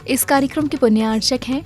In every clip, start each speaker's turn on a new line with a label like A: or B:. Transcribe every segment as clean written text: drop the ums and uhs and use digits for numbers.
A: इस कार्यक्रम के पुण्यार्चक हैं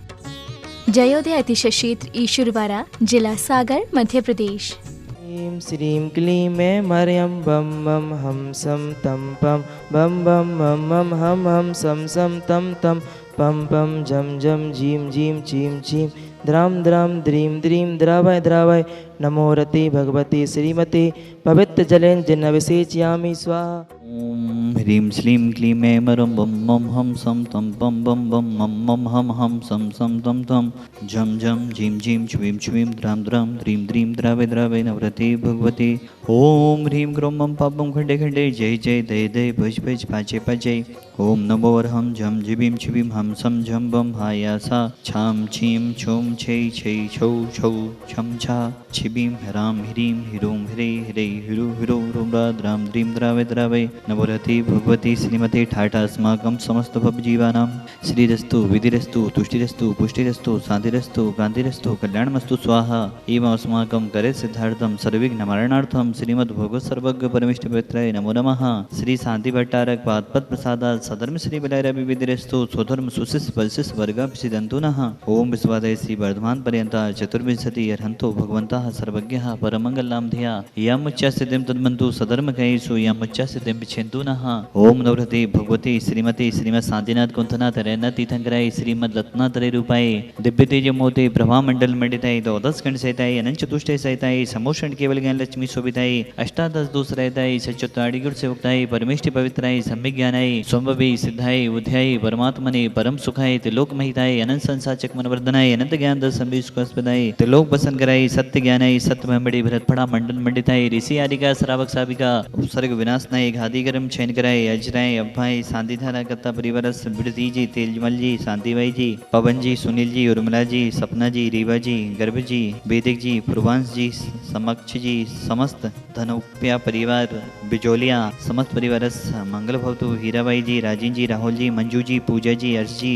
A: जयोदय अतिशय क्षेत्र ईश्वरवाड़ा, जिला सागर, मध्य प्रदेश।
B: ह्रीं श्रीं क्लीं ऐं मर्यं बम बम हम सम तम पम बम बम मम मम हम हम सम सम तम तम पम पम झम झम झीं झीं चीं चीं द्राम द्राम द्रीं द्रीं द्रावय द्रावय नमो रते भगवते श्रीमते पवित्र जलेन जिन्नविषेचयामि स्वाहा।
C: ओम ह्रीं श्रीं क्लीं ऐं मरं बम मम हम सम तम बम बम बम मम मम हम सम सम तम तम झम झम झीं झीं छ्वीं छ्वीं द्राम द्राम द्रीं द्रीं द्रावय द्रावय नवरते भगवते। ओम ह्रीं ग्रों मम पापं खंडे खंडे जय जय दय दय भज भज पाचे पाचे। ओम नमो वरहं झम झिबीं छिबीं हम सम झम बम हायासा छाम छीं छुम छै छै छौ छौ छम छा छिबीं ह्रां ह्रीं ह्रों ह्रे ह्रे ह्रो ह्रो ह्रों द्राम द्रीं द्रावय द्रावय नवरति भगवती श्रीमते ठाठा अस्माकं समस्त भवजीवानां श्रीरस्तु विधिरस्तु तुष्टिरस्तु पुष्टिरस्तु शान्तिरस्तु कान्तिरस्तु कल्याणमस्तु स्वाहा। एवं अस्माकं करे सिद्धार्थं सर्वविघ्ननिवारणार्थं श्रीमद्भगवत् सर्वज्ञ परमेष्ठ पवित्राय नमो नमः। श्री शांति भट्टारक पादपद प्रसादात् सधर्म श्री बलैरवि विधिरस्तु स्वधर्म सुशिष्य परिशिष्य वर्गाभिषिदन्तु नः। ओम विश्वादय श्री वर्धमान पर्यन्ता चतुर्विंशति अर्हन्तो भगवन्तः सर्वज्ञः परमंगलां धिया यम् उच्चास्यते तद्मन्तु सधर्म कयेषु यम् उच्चास्यते विच्छेन्तु नः। ओम नवरते भगवते श्रीमते श्रीमद शांतिनाथ कुंथनाथ रैना तीर्थंकराय श्रीमद रत्नात्रय रूपाय दिव्य तेज मोते प्रभा मंडल मंडिताय द्वादश खंड सहिताय अनंत चतुष्टय सहिताय समोषण केवल ज्ञान लक्ष्मी शोभिताय अष्टादश दोष रहताय सच्चोत्ताड़ी गुण सेवकताय परमेष्टि पवित्राय सम्यक ज्ञानाय स्वंभवी सिद्धाय उध्याय परमात्मने परम सुखाय त्रिलोक महिताय अनंत संसार चकमन वर्धनाय अनंत ज्ञान दस संविष्कस्पदाय त्रिलोक बसन कराय सत्य ज्ञानाय सत्य महमड़ी भरतपड़ा मंडल मंडिताय ऋषि आदिका श्रावक साविका उपसर्ग विनाशनाय घादिगरम छैन कराय अजराय अभ्भाई शांतिधारा कत्ता परिवारस बिरती जी तेजमल जी शांतिबाई जी पवन जी सुनील जी उर्मिला जी सपना जी रीवा जी गर्भ जी वेदिक जी पूर्वांश जी समक्ष जी समस्त धनुप्या परिवार बिजोलिया समस्त परिवारस मंगल भवतु हीराबाई जी राजीन जी राहुल जी मंजू जी पूजा जी अर्श जी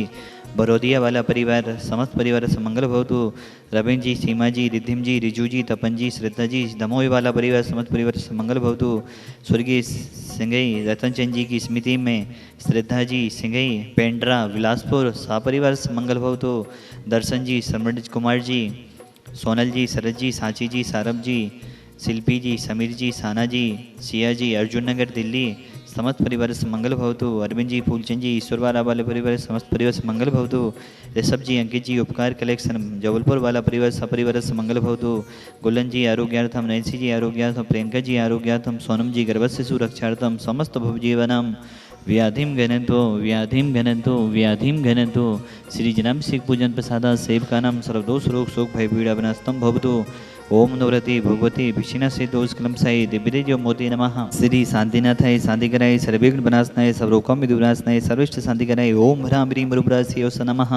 C: बरोदिया वाला परिवार समस्त परिवार से मंगल भवतु रविंद्र जी सीमा जी रिद्धिम जी रिजू जी तपन जी श्रद्धा जी दमोई वाला परिवार समस्त परिवार से मंगल भवतु स्वर्गीय सिंगई रतन चंद जी की स्मृति में श्रद्धा जी सिंगई पेंड्रा विलासपुर सपरिवार से मंगल भवतु दर्शन जी समृद्ध कुमार जी सोनल जी शरद जी सांची जी सारभ जी शिल्पी जी समीर जी साना जी सिया जी अर्जुन नगर दिल्ली समस्त परिवार से मंगल भवतु अरविंद जी फूलचंद जी ईश्वरवाड़ा वाले परिवार समस्त परिवार से मंगल भवतु ऋषभ जी अंकित जी उपकार कलेक्शन जबलपुर वाला परिवार सपरिवार से मंगल भवतु गुलन जी आरोग्यार्थम नैन्सी जी आरोग्यार्थम प्रियंका जी आरोग्यार्थम सोनम जी गर्भस्य सुरक्षार्थम समस्त भवजीवनां व्याधिं घनंतो व्याधिं घनंतो श्री जनाभिषेक पूजन प्रसादा सेवकानां सर्वदोष रोग शोक भय पीड़ा विनाशतम भवतु। ओम नवरति भगवती भिषिणा से दोष कलमसाई दिव्य मोती नमः। श्री शांतिनाथाय शांतिकराय सर्वविघ्न विनाशनाय सर्वरोगम विदुनाशनाय सर्विष्ट शांतिकराय ओम ह्रां ह्रीं रूपरास्य नमः।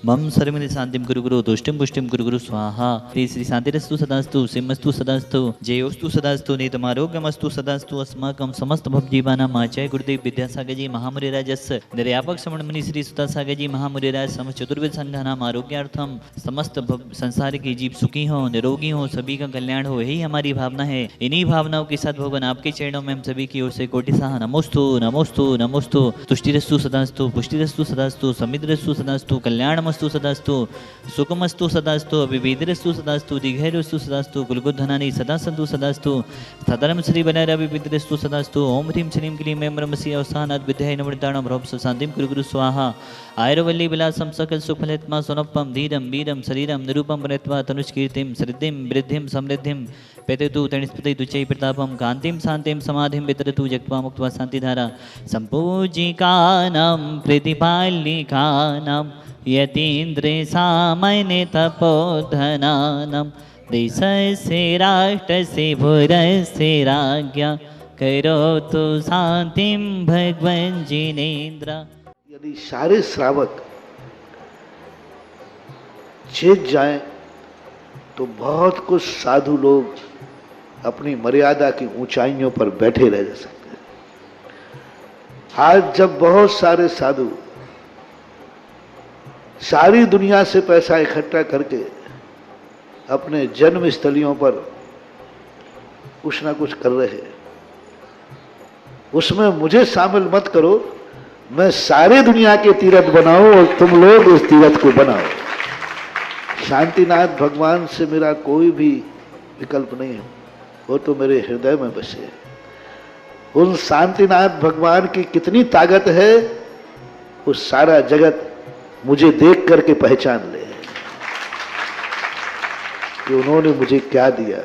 C: मम सर्वमिति शांतिं कुरु गुरु तुष्टिं पुष्टिं कुरु गुरु स्वाहा। श्री शांतिरस्तु सदास्तु सिंहस्तु सदास्तु जयोस्तु सदास्तु नीतमारोग्यमस्तु सदास्तु अस्माकं समस्त भवजीवानां आचार्य गुरुदेव विद्यासागर जी महामुनिराजस्य निर्यापक श्रवण मुनि श्री सुतासागर जी महामुनिराज समस्त चतुर्वेद संघानां आरोग्यार्थम समस्त संसार के जीव सुखी हों निरोगी हों सभी का कल्याण हो यही हमारी भावना है। इन्हीं भावनाओं के साथ भगवान आपके चरणों में हम सभी की ओर से कोटिसाह नमोस्तु नमोस्तु नमोस्तु तुष्टिरस्तु सदास्तु पुष्टिरस्तु सदास्तु समिद्रस्तु सदास्तु कल्याणमस्तु सदास्तु सुखमस्तु सदास्तु अभिवेदिरस्तु सदास्तु दिघैरस्तु सदास्तु कुलगुद्धनानि सदा सन्तु सदास्तु सधर्म श्री बलैरवि विद्रस्तु सदास्तु ओम ह्रीं श्रीं क्लीं ऐं ब्रह्मसि अवसानात् विद्याय नमृताणां भ्रवस शान्तिं कुरु गुरु स्वाहा। आयुर्वल्ली विलासं सकल सुफलेत्मा सोनप्पं धीरं वीरं शरीरं निरूपं वृत्वा तनुष्कीर्तिं श्रद्धिं वृद्धिं समृद्धिं पेततु तणिस्पति तुच्चै प्रतापं कान्तिं शान्तिं समाधिं वितरतु जक्त्वा मुक्त्वा शान्तिधारा सम्पूजिकानां प्रतिपालिकानां यतीन्द्रे सामान्य तपोधनानां देशस्य राष्ट्रस्य भूरस्य राज्ञा करोतु शान्तिं भगवन् जिनेन्द्र।
D: यदि सारे श्रावक चेत जाएं तो बहुत कुछ साधु लोग अपनी मर्यादा की ऊंचाइयों पर बैठे रह सकते हैं। आज जब बहुत सारे साधु सारी दुनिया से पैसा इकट्ठा करके अपने जन्म स्थलियों पर कुछ ना कुछ कर रहे हैं, उसमें मुझे शामिल मत करो, मैं सारे दुनिया के तीर्थ बनाऊं और तुम लोग उस तीर्थ को बनाओ। शांतिनाथ भगवान से मेरा कोई भी विकल्प नहीं है, वो तो मेरे हृदय में बसे है। उन शांतिनाथ भगवान की कितनी ताकत है, वो सारा जगत मुझे देख करके पहचान ले कि उन्होंने मुझे क्या दिया।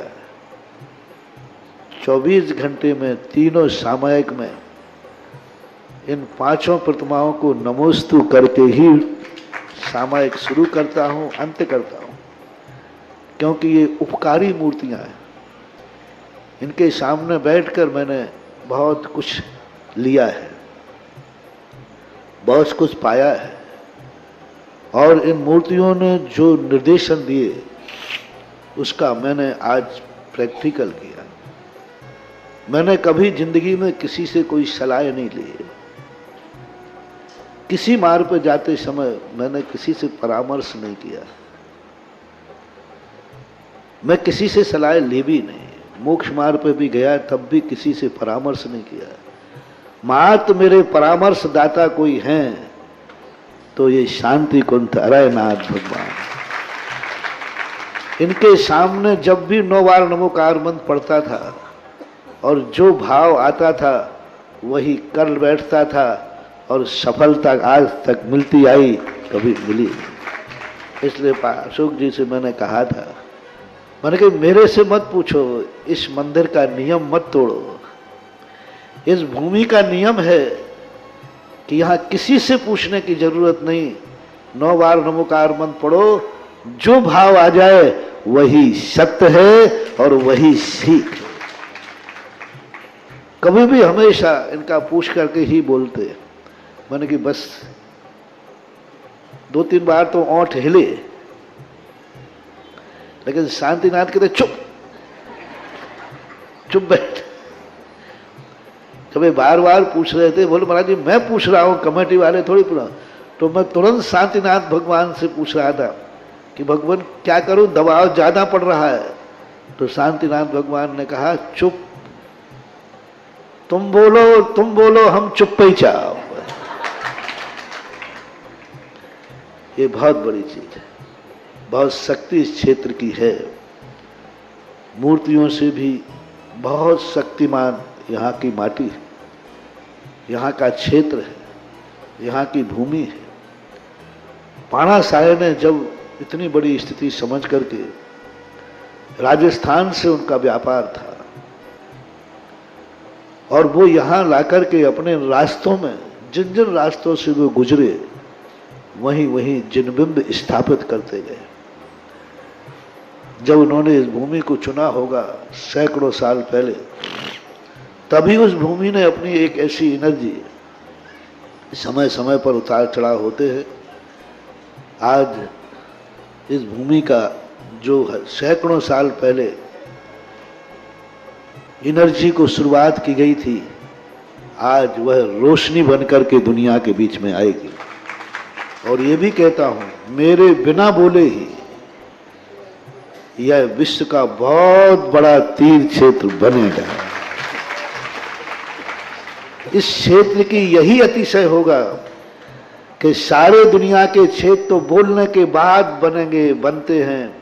D: 24 घंटे में तीनों सामयिक में इन 5 प्रतिमाओं को नमोस्तु करके ही सामयिक शुरू करता हूं, अंत करता हूं, क्योंकि ये उपकारी मूर्तियां हैं। इनके सामने बैठकर मैंने बहुत कुछ लिया है, बहुत कुछ पाया है, और इन मूर्तियों ने जो निर्देशन दिए उसका मैंने आज प्रैक्टिकल किया। मैंने कभी जिंदगी में किसी से कोई सलाह नहीं ली। किसी मार्ग पर जाते समय मैंने किसी से परामर्श नहीं किया। मैं किसी से सलाह ली भी नहीं। मोक्ष मार्ग पर भी गया तब भी किसी से परामर्श नहीं किया। मात्र मेरे परामर्श दाता कोई हैं तो ये शांति कुंठ अरयनाथ भगवान। इनके सामने जब भी 9 बार नमोकार मंत्र पढ़ता था और जो भाव आता था वही कर बैठता था, और सफलता आज तक मिलती आई, कभी मिली नहीं। इसलिए अशोक जी से मैंने कहा था, मैंने कहा मेरे से मत पूछो, इस मंदिर का नियम मत तोड़ो। इस भूमि का नियम है कि यहाँ किसी से पूछने की जरूरत नहीं। 9 बार नमोकार मंत्र पढ़ो, जो भाव आ जाए वही सत्य है और वही सीख है। कभी भी हमेशा इनका पूछ करके ही बोलते। मैंने कि बस 2-3 बार तो ओंठ हिले, लेकिन शांतिनाथ कहते चुप चुप बैठ। जब ये बार बार पूछ रहे थे, बोले महाराज जी मैं पूछ रहा हूं, कमेटी वाले थोड़ी पूछा। तो मैं तुरंत शांतिनाथ भगवान से पूछ रहा था कि भगवान क्या करूं, दबाव ज्यादा पड़ रहा है। तो शांतिनाथ भगवान ने कहा चुप, तुम बोलो हम चुप ही चाहो। ये बहुत बड़ी चीज है, बहुत शक्ति इस क्षेत्र की है। मूर्तियों से भी बहुत शक्तिमान यहाँ की माटी है, यहाँ का क्षेत्र है, यहाँ की भूमि है। पाणा साहे ने जब इतनी बड़ी स्थिति समझ करके, राजस्थान से उनका व्यापार था और वो यहाँ ला करके अपने रास्तों में जिन जिन रास्तों से वो गुजरे वहीं वहीं जिनबिंब स्थापित करते गए। जब उन्होंने इस भूमि को चुना होगा सैकड़ों साल पहले, तभी उस भूमि ने अपनी एक ऐसी एनर्जी, समय समय पर उतार चढ़ाव होते हैं। आज इस भूमि का जो सैकड़ों साल पहले एनर्जी को शुरुआत की गई थी, आज वह रोशनी बनकर के दुनिया के बीच में आएगी। और ये भी कहता हूं, मेरे बिना बोले ही यह विश्व का बहुत बड़ा तीर्थ क्षेत्र बनेगा। इस क्षेत्र की यही अतिशय होगा कि सारे दुनिया के क्षेत्र तो बोलने के बाद बनेंगे, बनते हैं,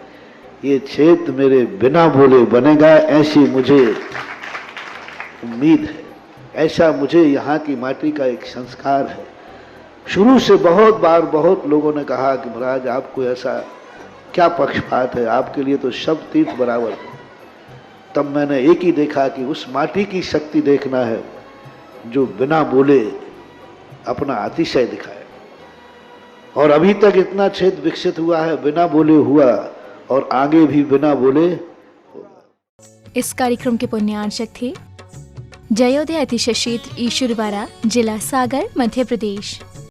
D: ये क्षेत्र मेरे बिना बोले बनेगा, ऐसी मुझे उम्मीद है। ऐसा मुझे यहाँ की माटी का एक संस्कार है। शुरू से बहुत बार बहुत लोगों ने कहा कि महाराज आपको ऐसा क्या पक्षपात है, आपके लिए तो सब तीर्थ बराबर है। तब मैंने एक ही देखा कि उस माटी की शक्ति देखना है जो बिना बोले अपना अतिशय दिखाए। और अभी तक इतना क्षेत्र विकसित हुआ है, बिना बोले हुआ और आगे भी बिना बोले होगा।
A: इस कार्यक्रम के पुण्यार्चक थे जयोदय अतिशय क्षेत्र ईश्वरवारा, जिला सागर, मध्य प्रदेश।